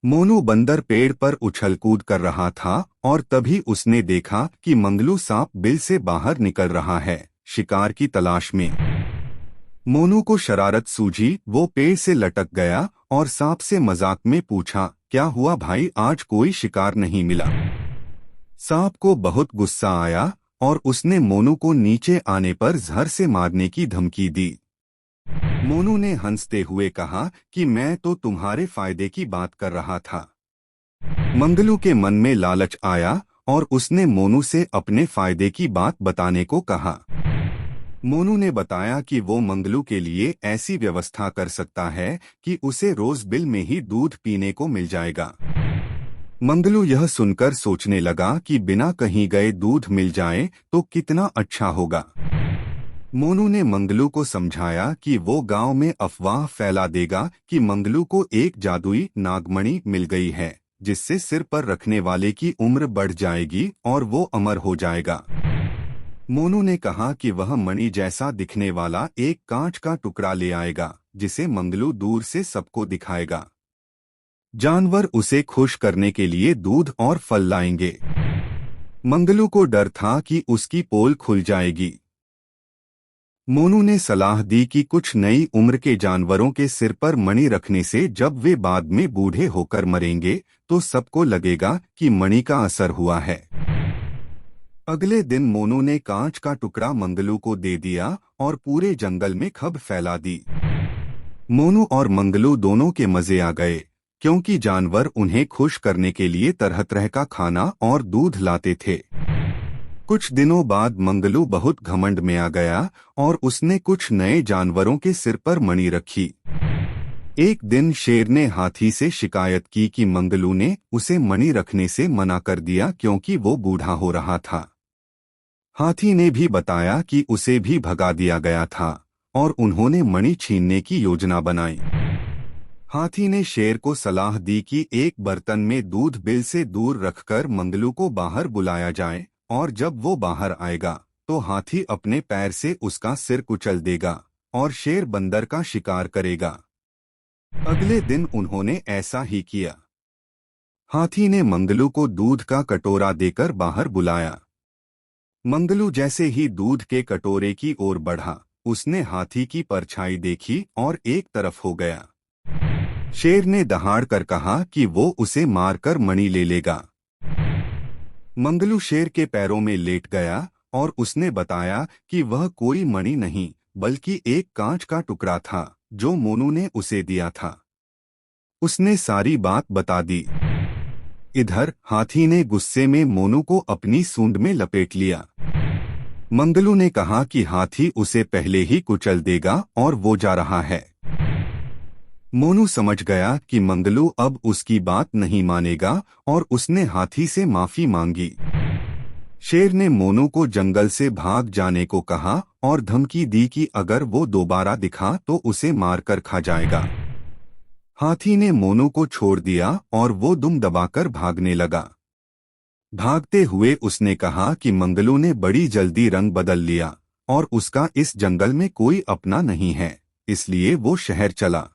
मोनू बंदर पेड़ पर उछल कूद कर रहा था और तभी उसने देखा कि मंगलू सांप बिल से बाहर निकल रहा है, शिकार की तलाश में। मोनू को शरारत सूझी, वो पेड़ से लटक गया और सांप से मजाक में पूछा, क्या हुआ भाई, आज कोई शिकार नहीं मिला? सांप को बहुत गुस्सा आया और उसने मोनू को नीचे आने पर जहर से मारने की धमकी दी। मोनू ने हंसते हुए कहा कि मैं तो तुम्हारे फायदे की बात कर रहा था। मंगलू के मन में लालच आया और उसने मोनू से अपने फायदे की बात बताने को कहा। मोनू ने बताया कि वो मंगलू के लिए ऐसी व्यवस्था कर सकता है कि उसे रोज बिल में ही दूध पीने को मिल जाएगा। मंगलू यह सुनकर सोचने लगा कि बिना कहीं गए दूध मिल जाए तो कितना अच्छा होगा। मोनू ने मंगलू को समझाया कि वो गांव में अफवाह फैला देगा कि मंगलू को एक जादुई नागमणि मिल गई है, जिससे सिर पर रखने वाले की उम्र बढ़ जाएगी और वो अमर हो जाएगा। मोनू ने कहा कि वह मणि जैसा दिखने वाला एक कांच का टुकड़ा ले आएगा, जिसे मंगलू दूर से सबको दिखाएगा। जानवर उसे खुश करने के लिए दूध और फल लाएंगे। मंगलू को डर था कि उसकी पोल खुल जाएगी। मोनू ने सलाह दी कि कुछ नई उम्र के जानवरों के सिर पर मणि रखने से जब वे बाद में बूढ़े होकर मरेंगे तो सबको लगेगा कि मणि का असर हुआ है। अगले दिन मोनू ने कांच का टुकड़ा मंगलू को दे दिया और पूरे जंगल में खबर फैला दी। मोनू और मंगलू दोनों के मजे आ गए, क्योंकि जानवर उन्हें खुश करने के लिए तरह तरह का खाना और दूध लाते थे। कुछ दिनों बाद मंगलू बहुत घमंड में आ गया और उसने कुछ नए जानवरों के सिर पर मणि रखी। एक दिन शेर ने हाथी से शिकायत की कि मंगलू ने उसे मणि रखने से मना कर दिया क्योंकि वो बूढ़ा हो रहा था। हाथी ने भी बताया कि उसे भी भगा दिया गया था और उन्होंने मणि छीनने की योजना बनाई। हाथी ने शेर को सलाह दी कि एक बर्तन में दूध बिल से दूर रखकर मंगलू को बाहर बुलाया जाए और जब वो बाहर आएगा तो हाथी अपने पैर से उसका सिर कुचल देगा और शेर बंदर का शिकार करेगा। अगले दिन उन्होंने ऐसा ही किया। हाथी ने मंगलू को दूध का कटोरा देकर बाहर बुलाया। मंगलू जैसे ही दूध के कटोरे की ओर बढ़ा, उसने हाथी की परछाई देखी और एक तरफ हो गया। शेर ने दहाड़ कर कहा कि वो उसे मारकर मणि ले लेगा। मंगलू शेर के पैरों में लेट गया और उसने बताया कि वह कोई मणि नहीं बल्कि एक कांच का टुकड़ा था जो मोनू ने उसे दिया था। उसने सारी बात बता दी। इधर हाथी ने गुस्से में मोनू को अपनी सूंड में लपेट लिया। मंगलू ने कहा कि हाथी उसे पहले ही कुचल देगा और वो जा रहा है। मोनू समझ गया कि मंगलू अब उसकी बात नहीं मानेगा और उसने हाथी से माफी मांगी। शेर ने मोनू को जंगल से भाग जाने को कहा और धमकी दी कि अगर वो दोबारा दिखा तो उसे मारकर खा जाएगा। हाथी ने मोनू को छोड़ दिया और वो दुम दबाकर भागने लगा। भागते हुए उसने कहा कि मंगलू ने बड़ी जल्दी रंग बदल लिया और उसका इस जंगल में कोई अपना नहीं है, इसलिए वो शहर चला।